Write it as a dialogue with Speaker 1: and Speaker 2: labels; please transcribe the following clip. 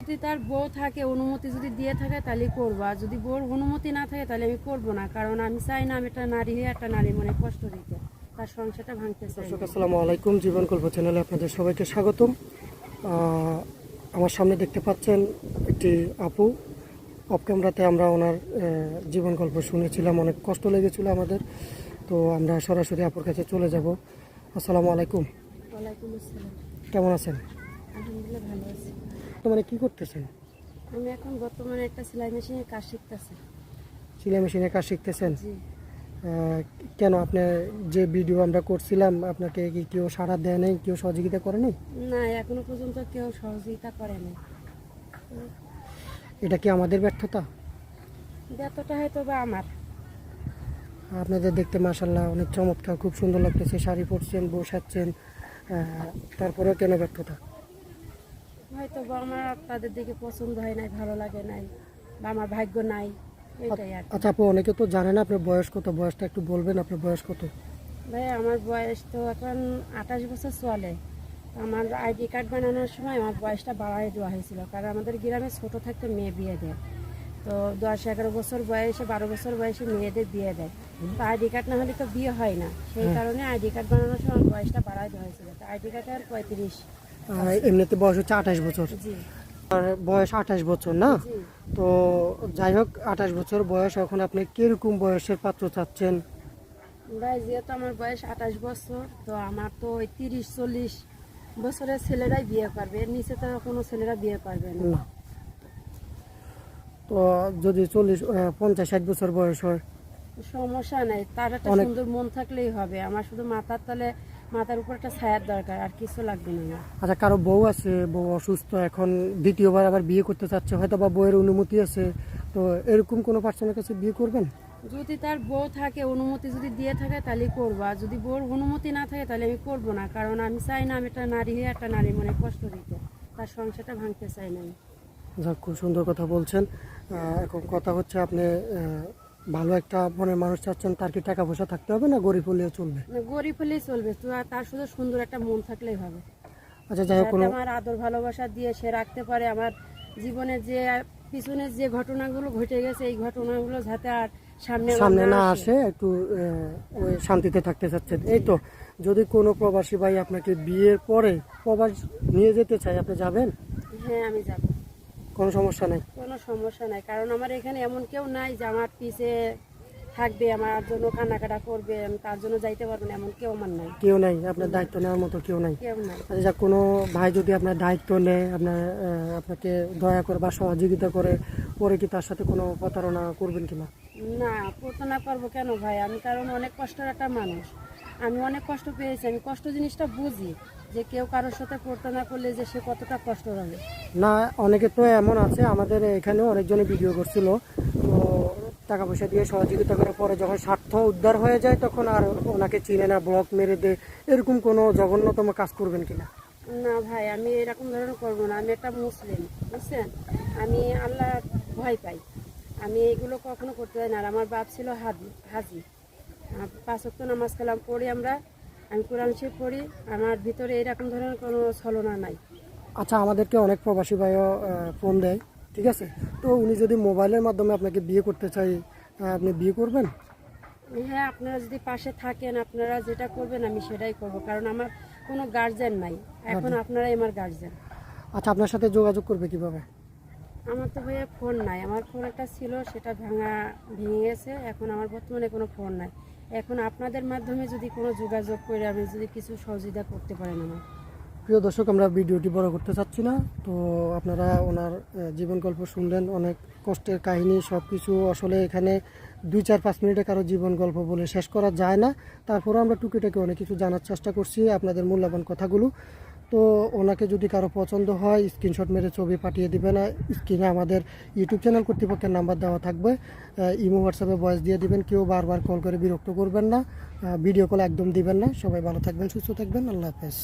Speaker 1: যদি তার বউ থাকে, অনুমতি যদি দিয়ে থাকে তাহলে করবো, আর যদি বউর অনুমতি না থাকে তাহলে আমি করবো না। কারণ আমি চাই না আমি একটা নারী হয়ে একটা নারী মনে কষ্ট দিতে, তার সংসারটা ভাঙতে চাই না।
Speaker 2: দর্শক আসসালামু আলাইকুম, জীবন গল্প চ্যানেলে আপনাদের সবাইকে স্বাগতম। আমার সামনে দেখতে পাচ্ছেন একটি আপু। অফ ক্যামেরাতে আমরা ওনার জীবন গল্প শুনেছিলাম, অনেক কষ্ট লেগেছিল আমাদের। তো আমরা সরাসরি আপুর কাছে চলে যাব। আসসালামু আলাইকুম।
Speaker 1: ওয়ালাইকুম আসসালাম।
Speaker 2: কেমন আছেন?
Speaker 1: আলহামদুলিল্লাহ ভালো আছি।
Speaker 2: বর্তমানে কি করতেছেন?
Speaker 1: আমি এখন বর্তমানে একটা সেলাই মেশিনের কাজ শিখতেছি।
Speaker 2: সেলাই মেশিনের কাজ শিখতেছেন?
Speaker 1: জি।
Speaker 2: কেন, আপনার যে ভিডিও আমরা করছিলাম আপনাকে কি কেউ সাড়া দেয় নাই, কেউ সহযোগিতা করে নাই?
Speaker 1: না, এখনো পর্যন্ত কেউ সহযোগিতা করেনি।
Speaker 2: এটা কি আমাদের ব্যর্থতা?
Speaker 1: ব্যর্থটা হয়তো বা আমার।
Speaker 2: আপনাদের দেখতে মাশাআল্লাহ অনেক চমৎকার, খুব সুন্দর লাগতেছে। শাড়ি পরছেন, বসাচ্ছেন, তারপরেও কেন ব্যর্থতা?
Speaker 1: হয়তো বা আমার তাদের দিকে পছন্দ হয় নাই, ভালো লাগে নাই, বা আমার ভাগ্য নাই, এটাই আর কি।
Speaker 2: আচ্ছা আপু, অনেকে তো জানে না আপনার বয়স কত। বয়সটা একটু বলবেন, আপনার বয়স কত?
Speaker 1: ভাই আমার বয়স তো এখন 28 বছর চলে। আমার আইডি কার্ড বানানোর সময় আমার বয়সটা বাড়াই দেওয়া হয়েছিল, কারণ আমাদের গ্রামে ছোট থাকতে মেয়ে বিয়ে দেয়। তো 10-11 বছর বয়সে, 12 বছর বয়সে মেয়েদের বিয়ে দেয়। তো আইডি কার্ড না হলে তো বিয়ে হয় না, সেই কারণে আইডি কার্ড বানানোর সময় আমার বয়সটা বাড়াই দেওয়া হয়েছিল। তো আইডি কার্ডে আর 35।
Speaker 2: এমনিতে বয়স হচ্ছে 28 বছর।
Speaker 1: জি।
Speaker 2: আর বয়স 28 বছর না?
Speaker 1: জি।
Speaker 2: তো যাই হোক, 28 বছর বয়স, এখন আপনি কিরকম বয়সের পাত্র চাচ্ছেন?
Speaker 1: ভাই যেহেতু আমার বয়স 28 বছর, তো আমার তো ওই 30-40 বছরের ছেলেরাই বিয়ে করবে, এর নিচে তো কোনো ছেলেরা বিয়ে করবে না।
Speaker 2: না। তো যদি 50-60 বছর বয়স হয়?
Speaker 1: সমস্যা নাই, তার একটা সুন্দর মন থাকলেই হবে। আমার শুধু মাথার তলে, মাথার উপর একটা ছায়ার দরকার, আর কিছু লাগবে না আমার।
Speaker 2: আচ্ছা, কারো বউ আছে, বউ অসুস্থ, এখন দ্বিতীয়বার আবার বিয়ে করতে চাচ্ছে, হয়তো বা বউয়ের অনুমতি আছে, তো এরকম কোনো পার্সনের কাছে বিয়ে করবেন?
Speaker 1: যদি তার বউ থাকে, অনুমতি যদি দিয়ে থাকে তাহলে করবো, আর যদি বউর অনুমতি না থাকে তাহলে আমি করবো না। কারণ আমি চাই না আমি একটা নারী হয়ে একটা নারী মনে কষ্ট দিতে, তার সংসারটা ভাঙতে চাই না আমি।
Speaker 2: যাক, খুব সুন্দর কথা বলছেন। এখন কথা হচ্ছে, আপনি ভালো একটা মনের মানুষ চাচ্ছেন, তার কি টাকা পয়সা থাকতে হবে, না গরিব হলেও চলবে?
Speaker 1: না, গরিব হলেই চলবে, তো আর তার শুধু সুন্দর একটা মন থাকলেই হবে।
Speaker 2: আচ্ছা, যাই হোক,
Speaker 1: যাতে আমার আদর ভালোবাসা দিয়ে সে রাখতে পারে। আমার জীবনে যে পিছনে যে ঘটনাগুলো ঘটে গেছে, এই ঘটনাগুলো যাতে আর সামনে
Speaker 2: সামনে না আসে, একটু ওই শান্তিতে থাকতে চাচ্ছেন, এই তো? যদি কোনো প্রবাসী ভাই আপনাকে বিয়ের পরে প্রবাস নিয়ে যেতে চায়, আপনি যাবেন?
Speaker 1: হ্যাঁ, আমি যাব,
Speaker 2: কোনো সমস্যা নেই?
Speaker 1: কোনো সমস্যা নাই। কারণ আমার এখানে এমন কেউ নাই যে আমার পিছে থাকবে, আমার জন্য কান্নাকাটা করবে, আমি তার জন্য যাইতে পারবো না, এমন কেউ আমার নাই।
Speaker 2: কেউ নাই আপনার দায়িত্ব নেওয়ার মতো? কেউ নাই?
Speaker 1: কেউ নাই।
Speaker 2: আচ্ছা, যাক, কোনো ভাই যদি আপনার দায়িত্ব নেয়, আপনাকে দয়া করে বা সহযোগিতা করে, পরে কি তার সাথে কোনো প্রতারণা করবেন কিনা?
Speaker 1: না, প্রতারণা করবো কেন ভাই? আমি কারণ অনেক কষ্টের একটা মানুষ, আমি অনেক কষ্ট পেয়েছি, আমি কষ্ট জিনিসটা বুঝি, যে কেউ কারোর সাথে প্রতারণা করলে যে সে কতটা কষ্ট হবে।
Speaker 2: না, অনেকে তো এমন আছে, আমাদের এখানে অনেকজনে ভিডিও করছিল, তো টাকা পয়সা দিয়ে সহযোগিতা করে পরে যখন স্বার্থ উদ্ধার হয়ে যায় তখন আর ওনাকে চিনে না, ব্লক মেরে দেয়। এরকম কোনো জঘন্যতম কাজ করবেন কিনা?
Speaker 1: না ভাই, আমি এরকম ধরনের করবো না। আমি একটা মুসলিম, বুঝছেন? আমি আল্লাহ ভয় পাই, আমি এগুলো কখনো করতে পারি না। আর আমার বাপ ছিল হাজি। 5 ওয়াক্ত নামাজ কালাম পড়ি আমরা, আমি কোরআন শরীফ পড়ি, আমার ভিতরে এরকম ধরনের কোনো ছলনা নাই।
Speaker 2: আচ্ছা, আমাদেরকে অনেক প্রবাসী ভাইও ফোন দেয়, ঠিক আছে? তো উনি যদি মোবাইলের মাধ্যমে আপনাকে বিয়ে করতে চাই, আপনি বিয়ে করবেন?
Speaker 1: হ্যাঁ, আপনারা যদি পাশে থাকেন, আপনারা যেটা করবেন আমি সেটাই করব, কারণ আমার কোনো গার্জেন নাই এখন, আপনারাই আমার গার্জেন।
Speaker 2: আচ্ছা, আপনার সাথে যোগাযোগ করবে কিভাবে?
Speaker 1: আমার তো ভাইয়া ফোন নাই, আমার ফোন একটা ছিল, সেটা ভেঙে গেছে। এখন আমার বর্তমানে কোনো ফোন নাই। এখন আপনাদের মাধ্যমে যদি কোনো যোগাযোগ করে আমি যদি কিছু সহযোগিতা করতে পারেন আমার।
Speaker 2: প্রিয় দর্শক, আমরা ভিডিওটি বড় করতে চাচ্ছি না, তো আপনারা ওনার জীবন গল্প শুনলেন, অনেক কষ্টের কাহিনী, সব কিছু। আসলে এখানে 2-4-5 মিনিটে কারো জীবন গল্প বলে শেষ করা যায় না, তারপরেও আমরা টুকিটাকি অনেক কিছু জানার চেষ্টা করছি, আপনাদের মূল্যবান কথাগুলো। তো ওনাকে যদি কারো পছন্দ হয়, স্ক্রিনশট মেরে ছবি পাঠিয়ে দিবেন। স্ক্রিনে আমাদের ইউটিউব চ্যানেল কর্তৃপক্ষের নাম্বার দেওয়া থাকবে, ইমো হোয়াটসঅ্যাপে ভয়েস দিয়ে দিবেন। কেউ বারবার কল করে বিরক্ত করবেন না, ভিডিও কল একদম দিবেন না। সবাই ভালো থাকবেন, সুস্থ থাকবেন, আল্লাহ হাফেজ।